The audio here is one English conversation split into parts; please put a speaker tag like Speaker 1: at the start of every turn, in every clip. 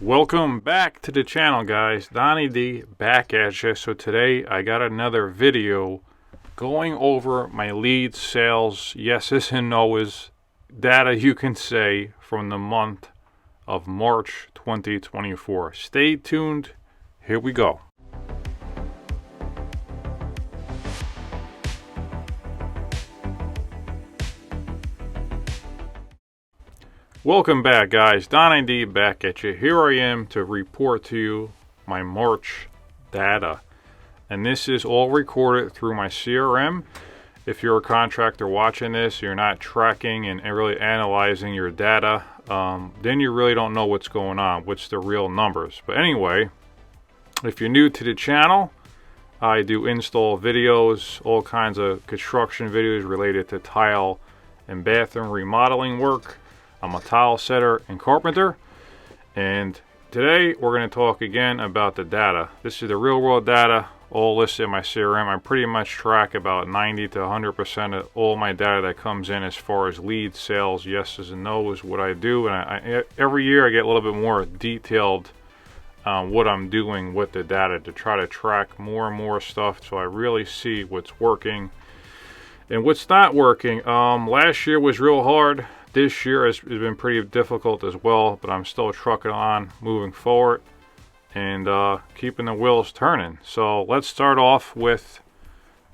Speaker 1: Welcome back to the channel, guys. Donnie D back at you. So today I got another video going over my lead sales yeses and noes data, you can say, from the month of March 2024. Stay tuned. Here we go. Welcome back, guys. Donnie D back at you. Here I am to report to you my March data. And this is all recorded through my CRM. If you're a contractor watching this, you're not tracking and really analyzing your data, then you really don't know what's going on, what's the real numbers. But anyway, if you're new to the channel, I do install videos, all kinds of construction videos related to tile and bathroom remodeling work. I'm a tile setter and carpenter, and today we're going to talk again about the data. This is the real world data, all listed in my CRM. I pretty much track about 90 to 100% of all my data that comes in as far as lead sales, yeses and nos, what I do. And every year I get a little bit more detailed on what I'm doing with the data to try to track more and more stuff so I really see what's working and what's not working. Last year was real hard. This year has been pretty difficult as well, but I'm still trucking on, moving forward, and keeping the wheels turning. So let's start off with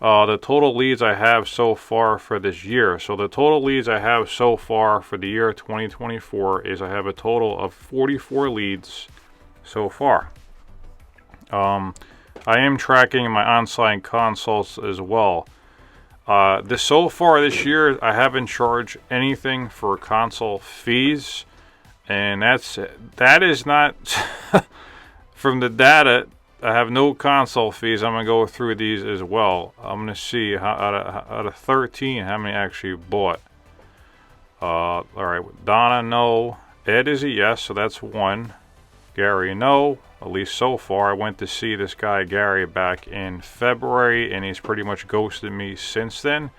Speaker 1: the total leads I have so far for this year. So the total leads I have so far for the year 2024 is I have a total of 44 leads so far. I am tracking my on-site consults as well. So far this year, I haven't charged anything for consult fees, and that is not from the data. I have no consult fees. I'm gonna go through these as well. I'm gonna see out of 13 how many actually bought. All right, Donna, no. Ed is a yes, so that's one. Gary, no. At least so far. I went to see this guy Gary back in February, and he's pretty much ghosted me since then.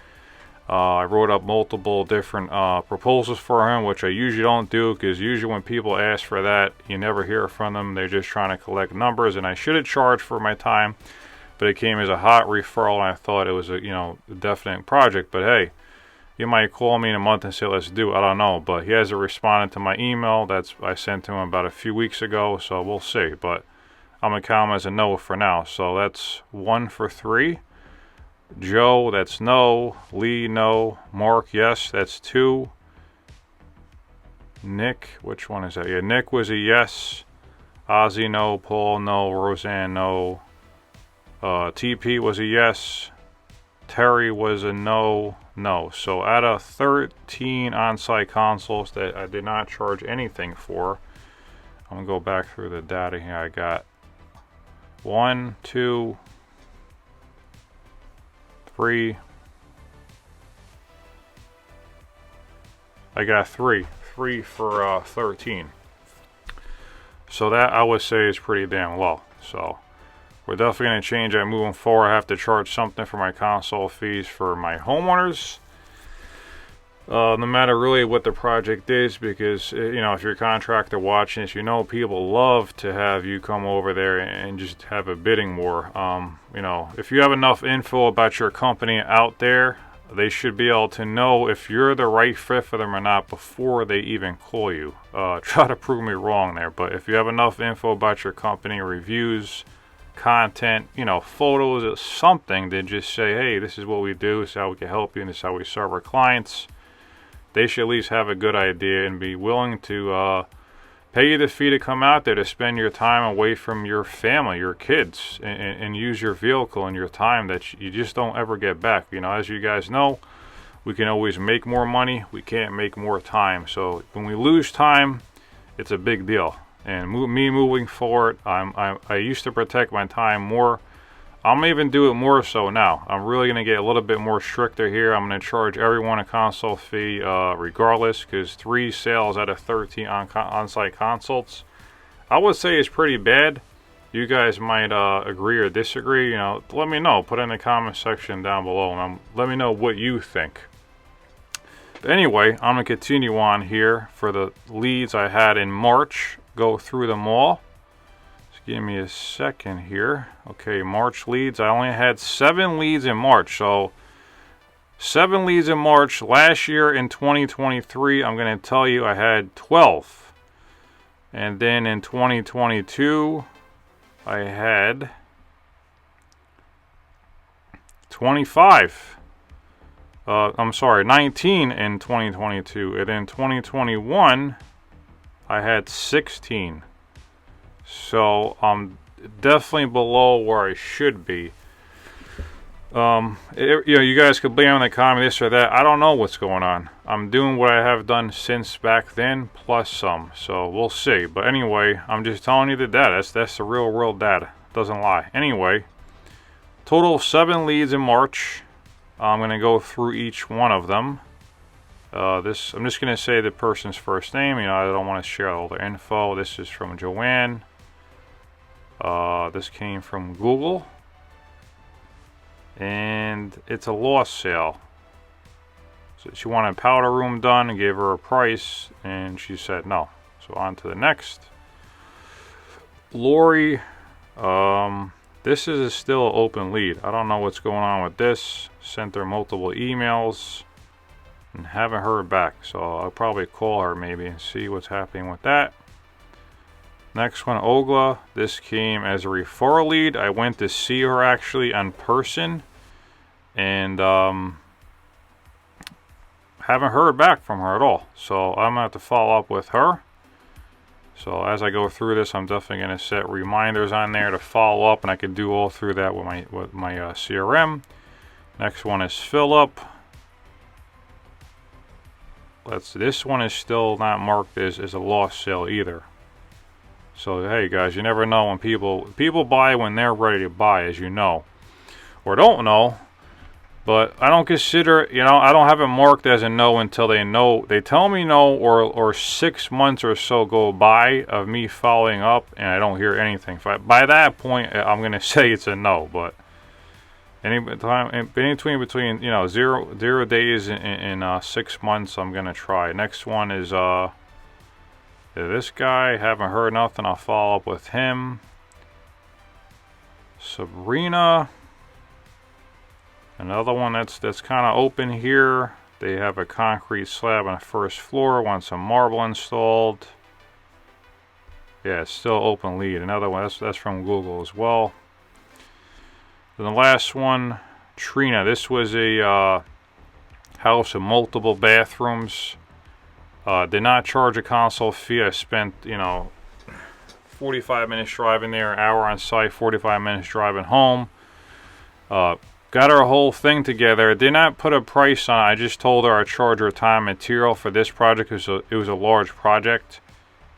Speaker 1: I wrote up multiple different proposals for him, which I usually don't do, because usually when people ask for that, you never hear from them. They're just trying to collect numbers, and I should have charged for my time, but it came as a hot referral, and I thought it was a definite project. But hey, you might call me in a month and say, let's do it. I don't know. But he hasn't responded to my email. I sent to him about a few weeks ago, so we'll see. But I'm going to count him as a no for now. So that's 1 for 3. Joe, that's no. Lee, no. Mark, yes, that's 2. Nick, which one is that? Yeah, Nick was a yes. Ozzy, no. Paul, no. Roseanne, no. TP was a yes. Terry was a no. So out of 13 on-site consults that I did not charge anything for, I'm gonna go back through the data here. I got 1, 2, 3. I got 3 for 13. So that I would say is pretty damn low. So we're definitely going to change that moving forward. I have to charge something for my consult fees for my homeowners. No matter really what the project is, because, if you're a contractor watching this, people love to have you come over there and just have a bidding war. If you have enough info about your company out there, they should be able to know if you're the right fit for them or not before they even call you. Try to prove me wrong there, but if you have enough info about your company, reviews, content, photos or something, then just say, hey, this is what we do, this is how we can help you, and this is how we serve our clients. They should at least have a good idea and be willing to pay you the fee to come out there to spend your time away from your family, your kids, and use your vehicle and your time that you just don't ever get back. As you guys know, we can always make more money, we can't make more time. So when we lose time, it's a big deal. And me moving forward, I used to protect my time more. I'm even do it more so now. I'm really going to get a little bit more stricter here. I'm going to charge everyone a consult fee regardless, because 3 sales out of 13 on-site consults, I would say is pretty bad. You guys might agree or disagree. Let me know. Put it in the comment section down below, and let me know what you think. But anyway, I'm going to continue on here for the leads I had in March. go through them all. Just give me a second here. Okay, March leads. I only had 7 leads in March. So 7 leads in March. Last year in 2023, I'm going to tell you I had 12. And then in 2022, I had 25. I'm sorry, 19 in 2022. And in 2021, I had 16. So I'm definitely below where I should be. You guys could blame on the economy, this or that. I don't know what's going on. I'm doing what I have done since back then, plus some. So we'll see. But anyway, I'm just telling you the data. That's the real world data. Doesn't lie. Anyway, total of 7 leads in March. I'm going to go through each one of them. I'm just going to say the person's first name. You know, I don't want to share all the info. This is from Joanne. This came from Google. And it's a lost sale. So she wanted a powder room done and gave her a price, and she said no. So on to the next. Lori, this is a still open lead. I don't know what's going on with this. Sent her multiple emails and haven't heard back. So I'll probably call her maybe and see what's happening with that. Next one, Ogla. This came as a referral lead. I went to see her actually in person, and haven't heard back from her at all. So I'm gonna have to follow up with her. So as I go through this, I'm definitely gonna set reminders on there to follow up, and I can do all through that with my CRM. Next one is Philip. This one is still not marked as a lost sale either. So hey guys, you never know when people buy when they're ready to buy, as you know, or don't know. But I don't consider, I don't have it marked as a no until they know. They tell me no, or 6 months or so go by of me following up and I don't hear anything. By that point, I'm gonna say it's a no. But any time between 0 days and 6 months, I'm gonna try. Next one is this guy. Haven't heard nothing. I'll follow up with him. Sabrina. Another one that's kind of open here. They have a concrete slab on the first floor. Want some marble installed. Yeah, it's still open lead. Another one that's from Google as well. Then the last one, Trina. This was a house with multiple bathrooms. Did not charge a console fee. I spent 45 minutes driving there, an hour on site, 45 minutes driving home. Got our whole thing together. Did not put a price on it. I just told her I'd charge her time and material for this project because it was a large project.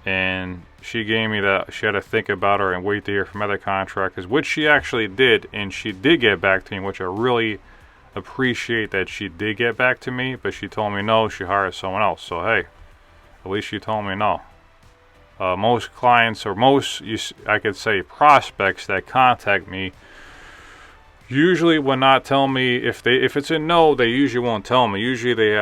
Speaker 1: And she gave me that she had to think about her and wait to hear from other contractors, which she actually did. And she did get back to me, which I really appreciate that she did get back to me. But she told me no, she hired someone else. So hey, at least she told me no. Most clients, or I could say prospects that contact me, usually will not tell me. If it's a no, they usually won't tell me. Usually they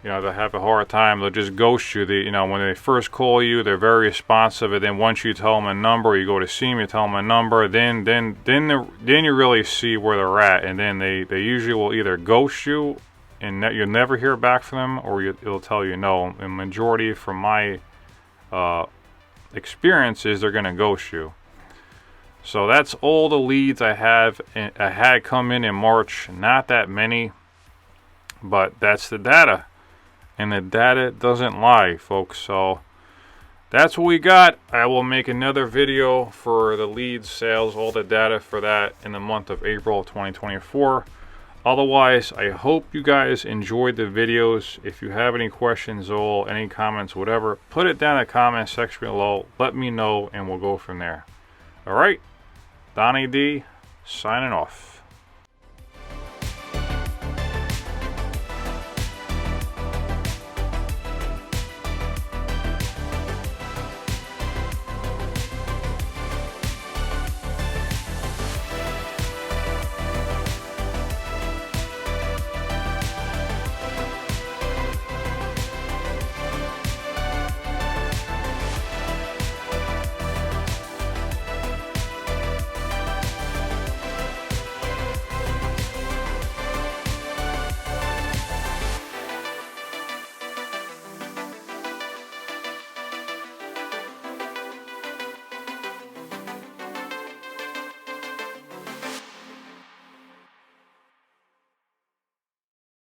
Speaker 1: they have a hard time. They'll just ghost you. When they first call you, they're very responsive, and then once you tell them a number, you go to see them, you tell them a number, then you really see where they're at, and then they usually will either ghost you and you'll never hear back from them, or it'll tell you no. And majority from my experience is they're gonna ghost you. So that's all the leads I had come in March. Not that many, but that's the data. And the data doesn't lie, folks. So that's what we got. I will make another video for the leads, sales, all the data for that in the month of April of 2024. Otherwise, I hope you guys enjoyed the videos. If you have any questions or any comments, whatever, put it down in the comment section below. Let me know and we'll go from there. All right. Donnie D, signing off.